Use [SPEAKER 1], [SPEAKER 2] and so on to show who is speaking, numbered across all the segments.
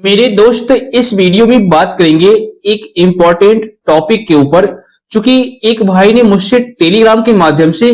[SPEAKER 1] मेरे दोस्त इस वीडियो में बात करेंगे एक इम्पोर्टेंट टॉपिक के ऊपर। चूंकि एक भाई ने मुझसे टेलीग्राम के माध्यम से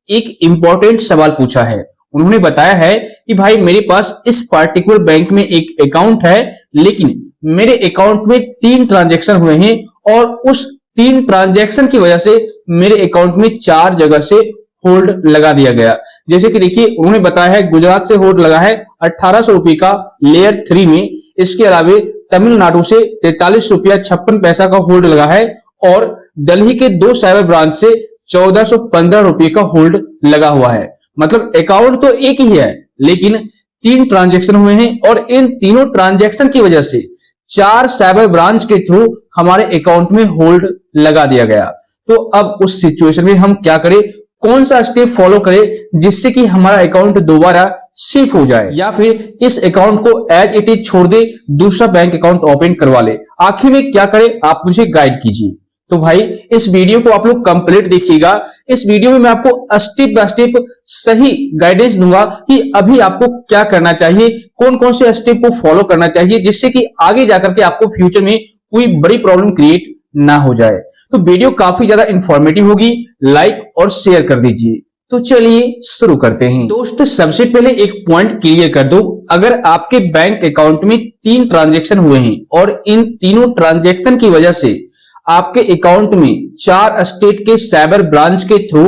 [SPEAKER 1] एक इम्पोर्टेंट सवाल पूछा है। उन्होंने बताया है कि भाई मेरे पास इस पार्टिकुलर बैंक में एक अकाउंट है, लेकिन मेरे अकाउंट में 3 ट्रांजैक्शन हुए हैं और उस 3 ट्रांजैक्शन की वजह से मेरे अकाउंट में 4 जगह से होल्ड लगा दिया गया। जैसे कि देखिए, उन्होंने बताया है गुजरात से होल्ड लगा है 1800 रुपए का लेयर 3 में। इसके अलावा तमिलनाडु से 43 रुपया 56 पैसा का होल्ड लगा है और दिल्ली के 2 साइबर ब्रांच से 1415 रुपए का होल्ड लगा हुआ है। मतलब अकाउंट तो एक ही है, लेकिन 3 ट्रांजैक्शन हुए हैं और इन तीनों ट्रांजैक्शन की वजह से 4 साइबर ब्रांच के थ्रू हमारे अकाउंट में होल्ड लगा दिया गया। तो अब उस सिचुएशन में हम क्या करें, कौन सा स्टेप फॉलो करें जिससे कि हमारा अकाउंट दोबारा सेफ हो जाए, या फिर इस अकाउंट को एज इट इज छोड़ दे, दूसरा बैंक अकाउंट ओपन करवा ले। आखिर में क्या करें, आप मुझे गाइड कीजिए। तो भाई इस वीडियो को आप लोग कंप्लीट देखिएगा। इस वीडियो में मैं आपको स्टेप बाय स्टेप सही गाइडेंस दूंगा कि अभी आपको क्या करना चाहिए, कौन कौन से स्टेप को फॉलो करना चाहिए, जिससे कि आगे जाकर के आपको फ्यूचर में कोई बड़ी प्रॉब्लम क्रिएट ना हो जाए। तो वीडियो काफी ज्यादा इंफॉर्मेटिव होगी, लाइक और शेयर कर दीजिए। तो चलिए शुरू करते हैं। दोस्त सबसे पहले एक पॉइंट क्लियर कर दो, अगर आपके बैंक अकाउंट में 3 ट्रांजैक्शन हुए हैं और इन तीनों ट्रांजैक्शन की वजह से आपके अकाउंट में 4 स्टेट के साइबर ब्रांच के थ्रू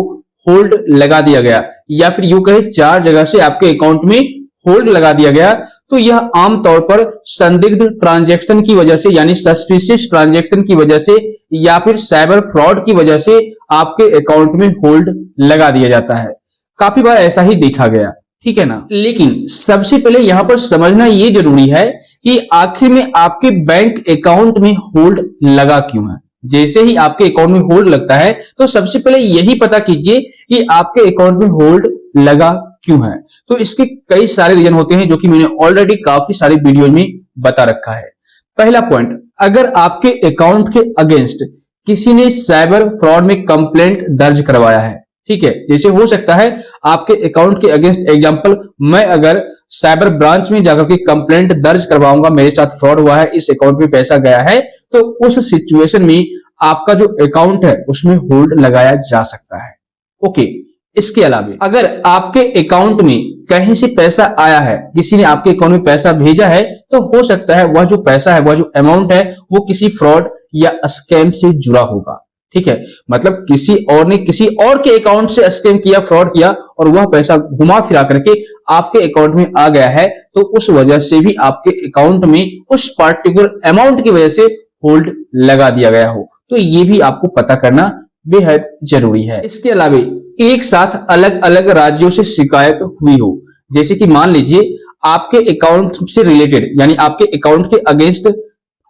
[SPEAKER 1] होल्ड लगा दिया गया, या फिर यूं कहे 4 जगह से आपके अकाउंट में होल्ड लगा दिया गया, तो यह आमतौर पर संदिग्ध ट्रांजैक्शन की वजह से, यानी सस्पिशियस ट्रांजैक्शन की वजह से या फिर साइबर फ्रॉड की वजह से आपके अकाउंट में होल्ड लगा दिया जाता है। काफी बार ऐसा ही देखा गया, ठीक है ना। लेकिन सबसे पहले यहां पर समझना यह जरूरी है कि आखिर में आपके बैंक अकाउंट में होल्ड लगा क्यों है। जैसे ही आपके अकाउंट में होल्ड लगता है तो सबसे पहले यही पता कीजिए कि आपके अकाउंट में होल्ड लगा क्यों है। तो इसके कई सारे रीजन होते हैं जो कि मैंने ऑलरेडी काफी सारे वीडियो में बता रखा है। पहला पॉइंट, अगर आपके अकाउंट के अगेंस्ट किसी ने साइबर फ्रॉड में कंप्लेंट दर्ज करवाया है, ठीक है। जैसे हो सकता है आपके अकाउंट के अगेंस्ट, एग्जांपल मैं अगर साइबर ब्रांच में जाकर के कंप्लेंट दर्ज करवाऊंगा, मेरे साथ फ्रॉड हुआ है, इस अकाउंट में पैसा गया है, तो उस सिचुएशन में आपका जो अकाउंट है उसमें होल्ड लगाया जा सकता है। ओके। इसके अलावा अगर आपके अकाउंट में कहीं से पैसा आया है, किसी ने आपके अकाउंट में पैसा भेजा है, तो हो सकता है वह जो पैसा है, वह जो अमाउंट है, वो किसी फ्रॉड या स्कैम से जुड़ा होगा, ठीक है। मतलब किसी और ने किसी और के अकाउंट से स्कैम किया, फ्रॉड किया और वह पैसा घुमा फिरा करके आपके अकाउंट में आ गया है, तो उस वजह से भी आपके अकाउंट में उस पार्टिकुलर अमाउंट की वजह से होल्ड लगा दिया गया हो। तो ये भी आपको पता करना बेहद जरूरी है। इसके अलावा एक साथ अलग अलग राज्यों से शिकायत हुई हो, जैसे कि मान लीजिए आपके अकाउंट से रिलेटेड, यानी आपके अकाउंट के अगेंस्ट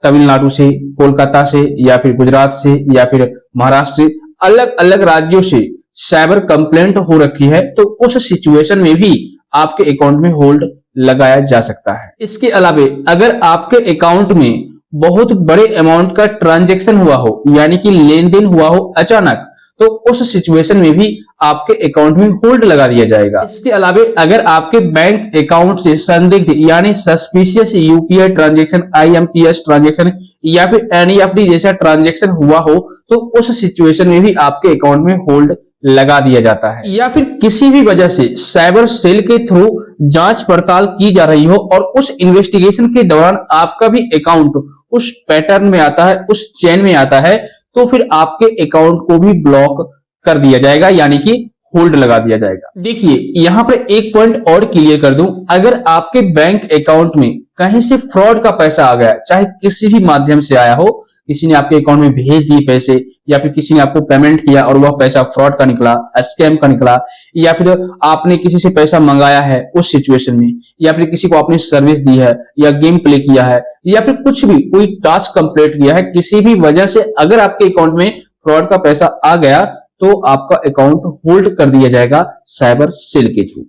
[SPEAKER 1] तमिलनाडु से, कोलकाता से, या फिर गुजरात से, या फिर महाराष्ट्र से, अलग अलग राज्यों से साइबर कंप्लेंट हो रखी है, तो उस सिचुएशन में भी आपके अकाउंट में होल्ड लगाया जा सकता है। इसके अलावा अगर आपके अकाउंट में बहुत बड़े अमाउंट का ट्रांजैक्शन हुआ हो, यानी कि लेन देन हुआ हो अचानक, तो उस सिचुएशन में भी आपके अकाउंट में होल्ड लगा दिया जाएगा। इसके अलावा अगर आपके बैंक अकाउंट से संदिग्ध यानी suspicious UPI transaction, IMPS transaction या फिर एनईएफटी जैसा ट्रांजैक्शन हुआ हो, तो उस सिचुएशन में भी आपके अकाउंट में होल्ड लगा दिया जाता है। या फिर किसी भी वजह से साइबर सेल के थ्रू जांच पड़ताल की जा रही हो और उस इन्वेस्टिगेशन के दौरान आपका भी अकाउंट उस पैटर्न में आता है, उस चेन में आता है, तो फिर आपके अकाउंट को भी ब्लॉक कर दिया जाएगा, यानी कि होल्ड लगा दिया जाएगा। देखिए यहां पर एक पॉइंट और क्लियर कर दूं, अगर आपके बैंक अकाउंट में कहीं से फ्रॉड का पैसा आ गया, चाहे किसी भी माध्यम से आया हो, किसी ने आपके अकाउंट में भेज दिए पैसे, या फिर किसी ने आपको पेमेंट किया और वह पैसा फ्रॉड का निकला, स्कैम का निकला, या फिर आपने किसी से पैसा मंगाया है उस सिचुएशन में, या फिर किसी को आपने सर्विस दी है, या गेम प्ले किया है, या फिर कुछ भी कोई टास्क कंप्लीट किया है, किसी भी वजह से अगर आपके अकाउंट में फ्रॉड का पैसा आ गया, तो आपका अकाउंट होल्ड कर दिया जाएगा साइबर सेल के थ्रू।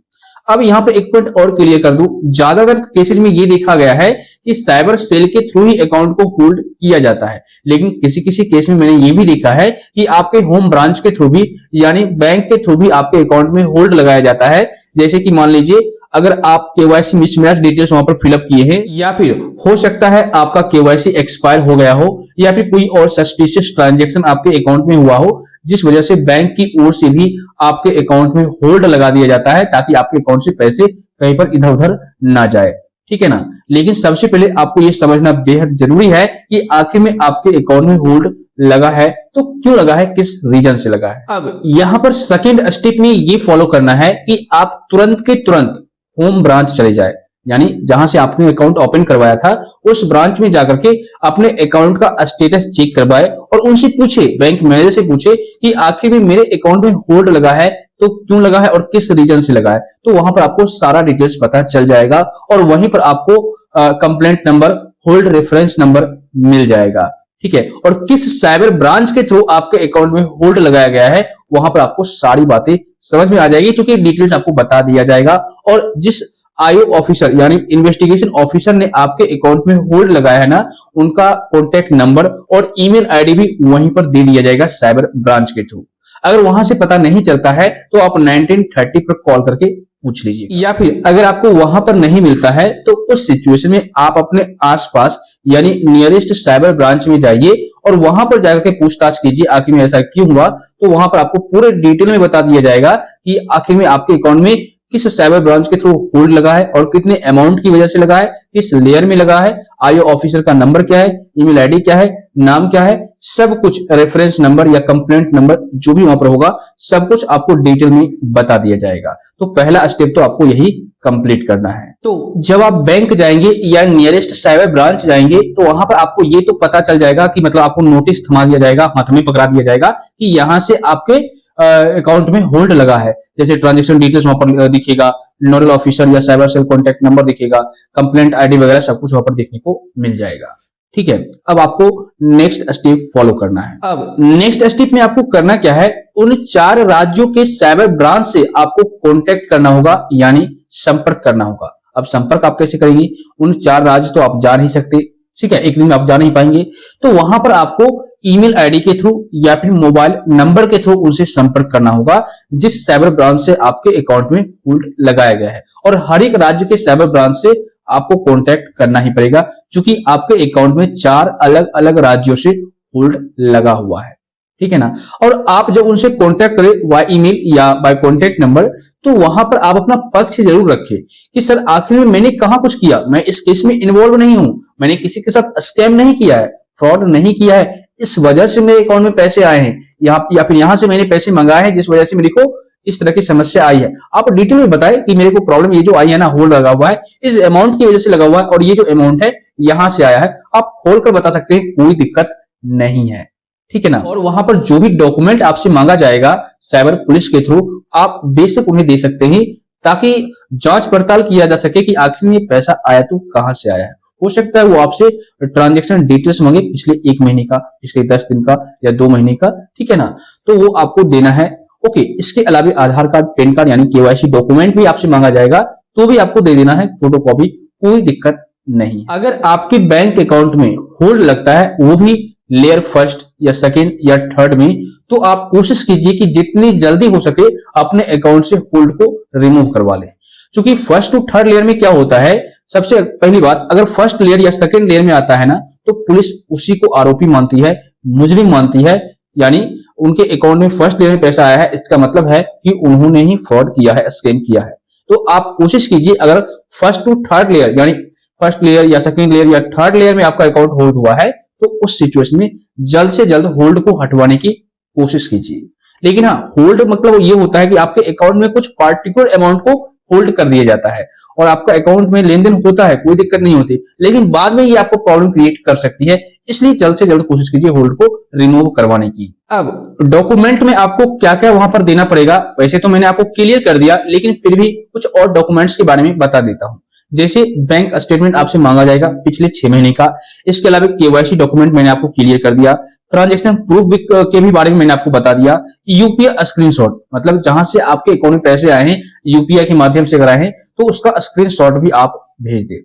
[SPEAKER 1] अब यहां पे एक पॉइंट और क्लियर कर दूं, ज्यादातर केसेस में ये देखा गया है कि साइबर सेल के थ्रू ही अकाउंट को होल्ड किया जाता है, लेकिन किसी किसी केस में मैंने ये भी देखा है कि आपके होम ब्रांच के थ्रू भी, यानी बैंक के थ्रू भी आपके अकाउंट में होल्ड लगाया जाता है। जैसे कि मान लीजिए अगर आप केवाईसी मिसमैच डिटेल्स वहां पर फिलअप किए हैं, या फिर हो सकता है आपका केवाईसी एक्सपायर हो गया हो, या फिर कोई और सस्पिशियस ट्रांजैक्शन आपके अकाउंट में हुआ हो जिस वजह से बैंक की ओर से भी आपके अकाउंट में होल्ड लगा दिया जाता है ताकि आपके अकाउंट से पैसे कहीं पर इधर उधर ना जाए, ठीक है ना। लेकिन सबसे पहले आपको यह समझना बेहद जरूरी है कि आखिर में आपके अकाउंट में होल्ड लगा है तो क्यों लगा है, किस रीजन से लगा है। अब यहां पर सेकंड स्टेप में ये फॉलो करना है कि आप तुरंत के तुरंत होम ब्रांच चले जाए, यानी जहां से आपने अकाउंट ओपन करवाया था उस ब्रांच में जाकर के अपने अकाउंट का स्टेटस चेक करवाए और उनसे पूछे, बैंक मैनेजर से पूछे कि आखिर में मेरे अकाउंट में होल्ड लगा है तो क्यों लगा है और किस रीजन से लगा है। तो वहां पर आपको सारा डिटेल्स पता चल जाएगा और वहीं पर आपको complaint number, hold reference number मिल जाएगा, ठीक है। और किस साइबर ब्रांच के थ्रू आपके अकाउंट में होल्ड लगाया गया है वहां पर आपको सारी बातें समझ में आ जाएगी, क्योंकि डिटेल्स आपको बता दिया जाएगा। और जिस आईओ ऑफिसर यानी इन्वेस्टिगेशन ऑफिसर ने आपके अकाउंट में होल्ड लगाया है ना, उनका कॉन्टैक्ट नंबर और ईमेल आईडी भी वहीं पर दे दिया जाएगा साइबर ब्रांच के थ्रू। अगर वहां से पता नहीं चलता है तो आप 1930 पर कॉल करके पूछ लीजिए, या फिर अगर आपको वहां पर नहीं मिलता है तो उस सिचुएशन में आप अपने आसपास यानी नियरेस्ट साइबर ब्रांच में जाइए और वहां पर जाकर के पूछताछ कीजिए आखिर में ऐसा क्यों हुआ। तो वहां पर आपको पूरे डिटेल में बता दिया जाएगा कि आखिर में आपके अकाउंट में किस साइबर ब्रांच के थ्रू होल्ड लगा है और कितने अमाउंट की वजह से लगा है, किस लेयर में लगा है, आईओ ऑफिसर का नंबर क्या है, ईमेल आईडी क्या है, नाम क्या है, सब कुछ रेफरेंस नंबर या कंप्लेंट नंबर जो भी वहां पर होगा सब कुछ आपको डिटेल में बता दिया जाएगा। तो पहला स्टेप तो आपको यही कंप्लीट करना है। तो जब आप बैंक जाएंगे या नियरेस्ट साइबर ब्रांच जाएंगे तो वहां पर आपको ये तो पता चल जाएगा कि मतलब आपको नोटिस थमा दिया जाएगा, हाथ में पकड़ा दिया जाएगा कि यहां से आपके अकाउंट में होल्ड लगा है। जैसे ट्रांजैक्शन डिटेल्स वहां पर दिखेगा, नोडल ऑफिसर या साइबर सेल कॉन्टैक्ट नंबर दिखेगा, कंप्लेंट आईडी वगैरह सब कुछ वहां पर देखने को मिल जाएगा, ठीक है। अब आपको नेक्स्ट स्टेप फॉलो करना है। अब नेक्स्ट स्टेप में आपको करना क्या है, उन 4 राज्यों के साइबर ब्रांच से आपको कांटेक्ट करना होगा यानी संपर्क करना होगा। अब संपर्क आप कैसे करेंगे, उन 4 राज्य तो आप जा नहीं सकते, ठीक है, एक दिन में आप जा नहीं पाएंगे। तो वहां पर आपको ईमेल आईडी के थ्रू या फिर मोबाइल नंबर के थ्रू उनसे संपर्क करना होगा जिस साइबर ब्रांच से आपके अकाउंट में होल्ड लगाया गया है। और हर एक राज्य के साइबर ब्रांच से आपको कांटेक्ट करना ही पड़ेगा क्योंकि आपके अकाउंट में 4 अलग अलग राज्यों से होल्ड लगा हुआ है, ठीक है ना। और आप जब उनसे कांटेक्ट करें बाय ईमेल या बाय कांटेक्ट नंबर तो वहां पर आप अपना पक्ष जरूर रखें कि सर आखिर में मैंने कहां कुछ किया, मैं इस केस में इन्वॉल्व नहीं हूं, मैंने किसी के साथ स्कैम नहीं किया है, फ्रॉड नहीं किया है, इस वजह से मेरे अकाउंट में पैसे आए हैं या फिर यहां से मैंने पैसे मंगाए हैं जिस वजह से मेरे को इस तरह की समस्या आई है। आप डिटेल में बताएं कि मेरे को प्रॉब्लम ये जो आई है ना, होल्ड लगा हुआ है, इस अमाउंट की वजह से लगा हुआ है और ये जो अमाउंट है यहां से आया है, आप खोलकर बता सकते हैं, कोई दिक्कत नहीं है, ठीक है ना। और वहां पर जो भी डॉक्यूमेंट आपसे मांगा जाएगा साइबर पुलिस के थ्रू आप बेशक उन्हें दे सकते हैं ताकि जांच पड़ताल किया जा सके कि आखिर में पैसा आया तो कहां से आया है। हो सकता है वो आपसे ट्रांजैक्शन डिटेल्स मांगे पिछले 1 महीने का, पिछले 10 दिन का या 2 महीने का, ठीक है ना, तो वो आपको देना है। ओके, इसके अलावा आधार कार्ड, पैन कार्ड यानी केवाईसी डॉक्यूमेंट भी आपसे मांगा जाएगा तो भी आपको दे देना है, फोटोकॉपी, कोई दिक्कत नहीं। अगर आपके बैंक अकाउंट में होल्ड लगता है वो भी लेयर फर्स्ट या सेकंड या थर्ड में, तो आप कोशिश कीजिए कि जितनी जल्दी हो सके अपने अकाउंट से होल्ड को रिमूव करवा लें। क्योंकि फर्स्ट टू थर्ड लेयर में क्या होता है, सबसे पहली बात, अगर फर्स्ट लेयर या सेकंड लेयर में आता है ना तो पुलिस उसी को आरोपी मानती है, मुजरिम मानती है, यानी उनके अकाउंट में फर्स्ट लेयर में पैसा आया है, इसका मतलब है कि उन्होंने ही फ्रॉड किया है, स्कैम किया है। तो आप कोशिश कीजिए अगर फर्स्ट टू थर्ड लेयर यानी फर्स्ट लेयर या सेकंड लेयर या थर्ड लेयर में आपका अकाउंट होल्ड हुआ है तो उस सिचुएशन में जल्द से जल्द होल्ड को हटवाने की कोशिश कीजिए। लेकिन हाँ, होल्ड मतलब ये होता है कि आपके अकाउंट में कुछ पार्टिकुलर अमाउंट को होल्ड कर दिया जाता है और आपका अकाउंट में लेन देन होता है, कोई दिक्कत नहीं होती, लेकिन बाद में ये आपको प्रॉब्लम क्रिएट कर सकती है, इसलिए जल्द से जल्द कोशिश कीजिए होल्ड को रिमूव करवाने की। अब डॉक्यूमेंट में आपको क्या क्या वहां पर देना पड़ेगा, वैसे तो मैंने आपको क्लियर कर दिया, लेकिन फिर भी कुछ और डॉक्यूमेंट्स के बारे में बता देता हूं। जैसे बैंक स्टेटमेंट आपसे मांगा जाएगा पिछले 6 महीने का, इसके अलावा केवाईसी डॉक्यूमेंट मैंने आपको क्लियर कर दिया, ट्रांजैक्शन प्रूफ के भी बारे में मैंने आपको बता दिया, यूपीआई स्क्रीनशॉट मतलब जहां से आपके अकाउंट में पैसे आए हैं यूपीआई के माध्यम से अगर आए हैं तो उसका स्क्रीनशॉट भी आप भेज दें।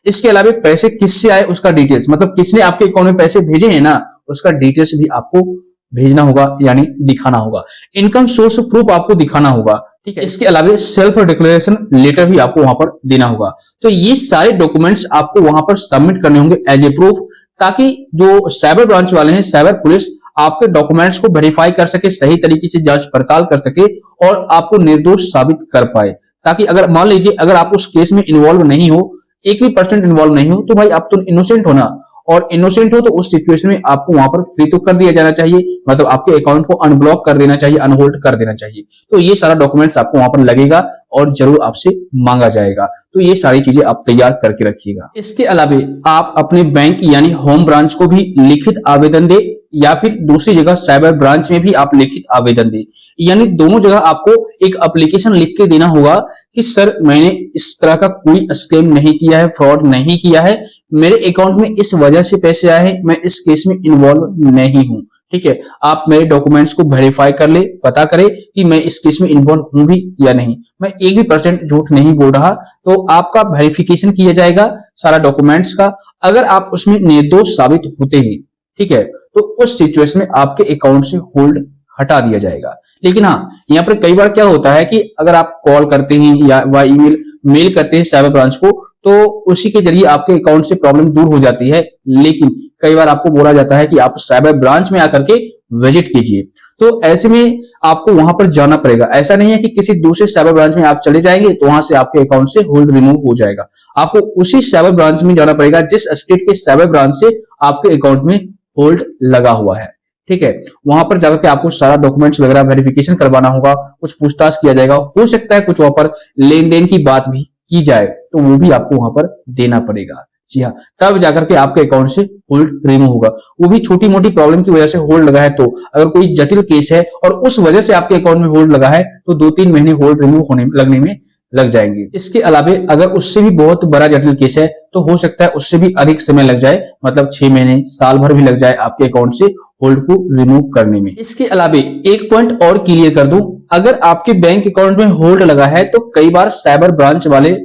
[SPEAKER 1] इसके अलावा पैसे किससे आए उसका डिटेल्स, मतलब किसने आपके अकाउंट में पैसे भेजे हैं ना, उसका डिटेल्स भी आपको भेजना होगा यानी दिखाना होगा। इनकम सोर्स प्रूफ आपको दिखाना होगा, ठीक है। इसके अलावा सेल्फ डिक्लेरेशन लेटर भी आपको वहां पर देना होगा। तो ये सारे डॉक्यूमेंट्स आपको वहां पर सबमिट करने होंगे एज ए प्रूफ, ताकि जो साइबर ब्रांच वाले हैं, साइबर पुलिस, आपके डॉक्यूमेंट्स को वेरीफाई कर सके, सही तरीके से जांच पड़ताल कर सके और आपको निर्दोष साबित कर पाए। ताकि अगर मान लीजिए अगर आप उस केस में इन्वॉल्व नहीं हो, 1% इन्वॉल्व नहीं हो, तो भाई आप तो इनोसेंट हो ना, और इनोसेंट हो तो उस सिचुएशन में आपको वहां पर फ्री तो कर दिया जाना चाहिए, मतलब आपके अकाउंट को अनब्लॉक कर देना चाहिए, अनहोल्ड कर देना चाहिए। तो ये सारा डॉक्यूमेंट्स आपको वहां पर लगेगा और जरूर आपसे मांगा जाएगा। तो ये सारी चीजें आप तैयार करके रखिएगा। इसके अलावा आप अपने बैंक यानी होम ब्रांच को भी लिखित आवेदन दे, या फिर दूसरी जगह साइबर ब्रांच में भी आप लिखित आवेदन दें, यानी दोनों जगह आपको एक एप्लीकेशन लिख के देना होगा कि सर मैंने इस तरह का कोई स्कैम नहीं किया है, फ्रॉड नहीं किया है, मेरे अकाउंट में इस वजह से पैसे आए हैं, मैं इस केस में इन्वॉल्व नहीं हूं। ठीक है, आप मेरे डॉक्यूमेंट्स को वेरीफाई कर ले, पता करें कि मैं इस केस में इन्वॉल्व हूं भी या नहीं, मैं 1% झूठ नहीं बोल रहा। तो आपका वेरिफिकेशन किया जाएगा सारा डॉक्यूमेंट्स का। अगर आप उसमें निर्दोष साबित होते हैं, ठीक है, तो उस सिचुएशन में आपके अकाउंट से होल्ड हटा दिया जाएगा। लेकिन हाँ, यहाँ पर कई बार क्या होता है कि अगर आप कॉल करते हैं या ईमेल मेल करते हैं साइबर ब्रांच को, तो उसी के जरिए आपके अकाउंट से प्रॉब्लम दूर हो जाती है। लेकिन कई बार आपको बोला जाता है कि आप साइबर ब्रांच में आकर के विजिट कीजिए, तो ऐसे में आपको वहां पर जाना पड़ेगा। ऐसा नहीं है कि किसी दूसरे साइबर ब्रांच में आप चले जाएंगे तो वहां से आपके अकाउंट से होल्ड रिमूव हो जाएगा। आपको उसी साइबर ब्रांच में जाना पड़ेगा जिस स्टेट के साइबर ब्रांच से आपके अकाउंट में होल्ड लगा हुआ है। ठीक है, वहां पर जाकर के आपको सारा डॉक्यूमेंट्स वगैरह वेरिफिकेशन करवाना होगा, कुछ पूछताछ किया जाएगा, हो सकता है कुछ वहां पर लेन देन की बात भी की जाए, तो वो भी आपको वहां पर देना पड़ेगा। जी हाँ, तब जाकर के आपके अकाउंट से होल्ड रिमूव होगा। वो भी छोटी मोटी प्रॉब्लम की वजह से होल्ड लगा है, तो अगर कोई जटिल केस है और उस वजह से आपके अकाउंट में होल्ड लगा है तो 2-3 महीने होल्ड रिमूव होने लगने में लग जाएंगे। इसके अलावा अगर उससे भी बहुत बड़ा जटिल केस है तो हो सकता है उससे भी अधिक समय लग जाए, मतलब 6 महीने, साल भर भी लग जाए आपके अकाउंट से होल्ड को रिमूव करने में। इसके अलावा एक पॉइंट और क्लियर कर दूं, अगर आपके बैंक अकाउंट में होल्ड लगा है तो कई बार साइबर ब्रांच वाले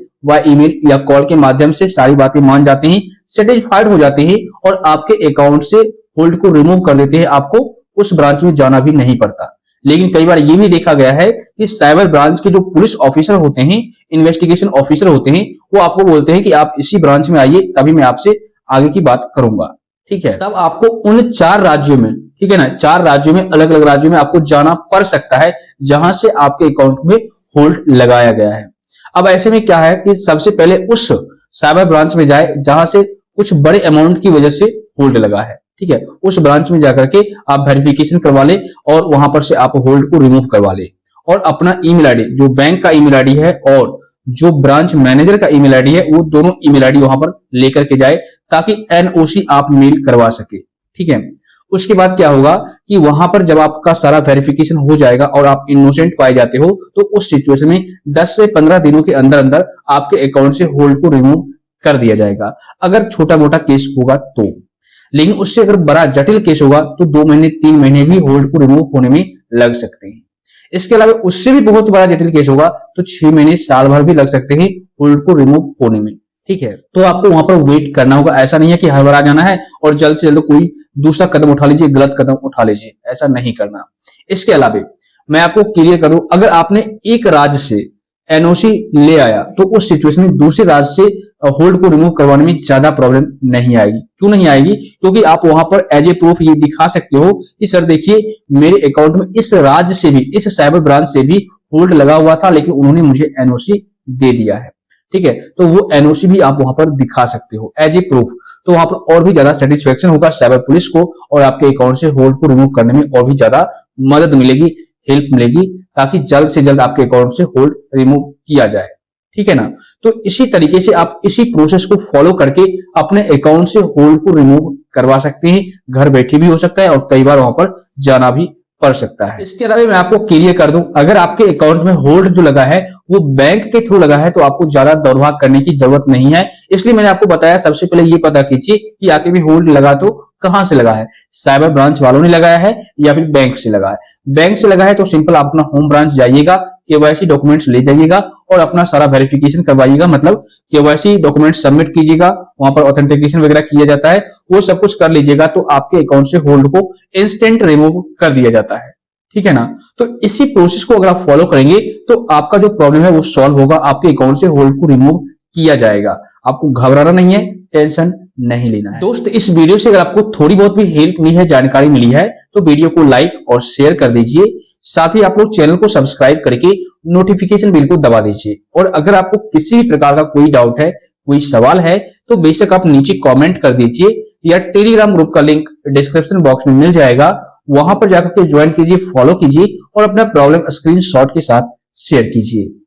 [SPEAKER 1] ईमेल या कॉल के माध्यम से सारी बातें मान जाते हैं, सेटिस्फाइड हो जाते हैं और आपके अकाउंट से होल्ड को रिमूव कर देते हैं। आपको उस ब्रांच में जाना भी नहीं पड़ता। लेकिन कई बार ये भी देखा गया है कि साइबर ब्रांच के जो पुलिस ऑफिसर होते हैं, इन्वेस्टिगेशन ऑफिसर होते हैं, वो आपको बोलते हैं कि आप इसी ब्रांच में आइए, तभी मैं आपसे आगे की बात करूंगा। ठीक है, तब आपको उन 4 राज्यों में, ठीक है ना, 4 राज्यों में, अलग अलग राज्यों में आपको जाना पड़ सकता है जहां से आपके अकाउंट में होल्ड लगाया गया है। अब ऐसे में क्या है कि सबसे पहले उस साइबर ब्रांच में जाए जहां से कुछ बड़े अमाउंट की वजह से होल्ड लगा है। ठीक है, उस ब्रांच में जाकर के आप वेरिफिकेशन करवा ले और वहां पर से आप होल्ड को रिमूव करवा ले, और अपना ईमेल आईडी, जो बैंक का ईमेल आईडी है और जो ब्रांच मैनेजर का ईमेल आईडी है, वो दोनों ईमेल आईडी वहां पर लेकर के जाए ताकि एनओसी आप मेल करवा सके। ठीक है, उसके बाद क्या होगा कि वहां पर जब आपका सारा वेरिफिकेशन हो जाएगा और आप इनोसेंट पाए जाते हो, तो उस सिचुएशन में 10 से 15 दिनों के अंदर अंदर आपके अकाउंट से होल्ड को रिमूव कर दिया जाएगा, अगर छोटा मोटा केस होगा तो। लेकिन उससे अगर बड़ा जटिल केस होगा तो 2 महीने 3 महीने भी होल्ड को रिमूव होने में लग सकते हैं। इसके अलावा उससे भी बहुत बड़ा जटिल केस होगा तो 6 महीने साल भर भी लग सकते हैं होल्ड को रिमूव होने में। ठीक है, तो आपको वहां पर वेट करना होगा। ऐसा नहीं है कि हड़बड़ा जाना है और जल्द से जल्द कोई दूसरा कदम उठा लीजिए, गलत कदम उठा लीजिए, ऐसा नहीं करना। इसके अलावा मैं आपको क्लियर करूं, अगर आपने एक राज्य से एनओसी ले आया तो उस सिचुएशन में दूसरे राज्य से होल्ड को रिमूव करवाने में ज्यादा प्रॉब्लम नहीं आएगी। क्यों नहीं आएगी? क्योंकि आप वहां पर एज ए प्रूफ ये दिखा सकते हो कि सर देखिए मेरे अकाउंट में इस राज्य से भी, इस साइबर ब्रांच से भी होल्ड लगा हुआ था, लेकिन उन्होंने मुझे एनओसी दे दिया है। ठीक है, तो वो एनओसी भी आप वहां पर दिखा सकते हो एज ए प्रूफ। तो वहां पर और भी ज्यादा सेटिस्फेक्शन होगा साइबर पुलिस को और आपके अकाउंट से होल्ड को रिमूव करने में और भी ज्यादा मदद मिलेगी, हेल्प मिलेगी, ताकि जल्द से जल्द आपके अकाउंट से होल्ड रिमूव किया जाए। ठीक है ना, तो इसी तरीके से आप इसी प्रोसेस को फॉलो करके अपने अकाउंट से होल्ड को रिमूव करवा सकते हैं। घर बैठे भी हो सकता है और कई बार वहां पर जाना भी पड़ सकता है। इसके अलावा मैं आपको क्लियर कर दूं, अगर आपके अकाउंट में होल्ड जो लगा है वो बैंक के थ्रू लगा है तो आपको ज्यादा दौड़भाग करने की जरूरत नहीं है। इसलिए मैंने आपको बताया सबसे पहले ये पता कीजिए कि आके भी होल्ड लगा तो कहां से लगा है, साइबर ब्रांच वालों ने लगाया है या फिर बैंक से लगा है। बैंक से लगा है तो सिंपल आप अपना होम ब्रांच जाइएगा, केवाईसी डॉक्यूमेंट्स ले जाइएगा और अपना सारा वेरिफिकेशन करवाइएगा, मतलब केवाईसी डॉक्यूमेंट सबमिट कीजिएगा, वहां पर ऑथेंटिकेशन वगैरह किया जाता है, वो सब कुछ कर लीजिएगा तो आपके अकाउंट से होल्ड को इंस्टेंट रिमूव कर दिया जाता है। ठीक है ना। तो इसी प्रोसेस को अगर आप फॉलो करेंगे तो आपका जो प्रॉब्लम है वो सॉल्व होगा, आपके अकाउंट से होल्ड को रिमूव किया जाएगा। आपको घबराना नहीं है, टेंशन नहीं लेना है। दोस्त, इस वीडियो से अगर आपको थोड़ी बहुत भी हेल्प मिली है, जानकारी मिली है, तो वीडियो को लाइक और शेयर कर दीजिए। साथ ही आप लोग चैनल को सब्सक्राइब करके नोटिफिकेशन बेल को दबा दीजिए। और अगर आपको किसी भी प्रकार का कोई डाउट है, कोई सवाल है, तो बेशक आप नीचे कमेंट कर दीजिए या टेलीग्राम ग्रुप का लिंक डिस्क्रिप्शन बॉक्स में मिल जाएगा, वहां पर जाकर के ज्वाइन कीजिए, फॉलो कीजिए और अपना प्रॉब्लम स्क्रीनशॉट के साथ शेयर कीजिए।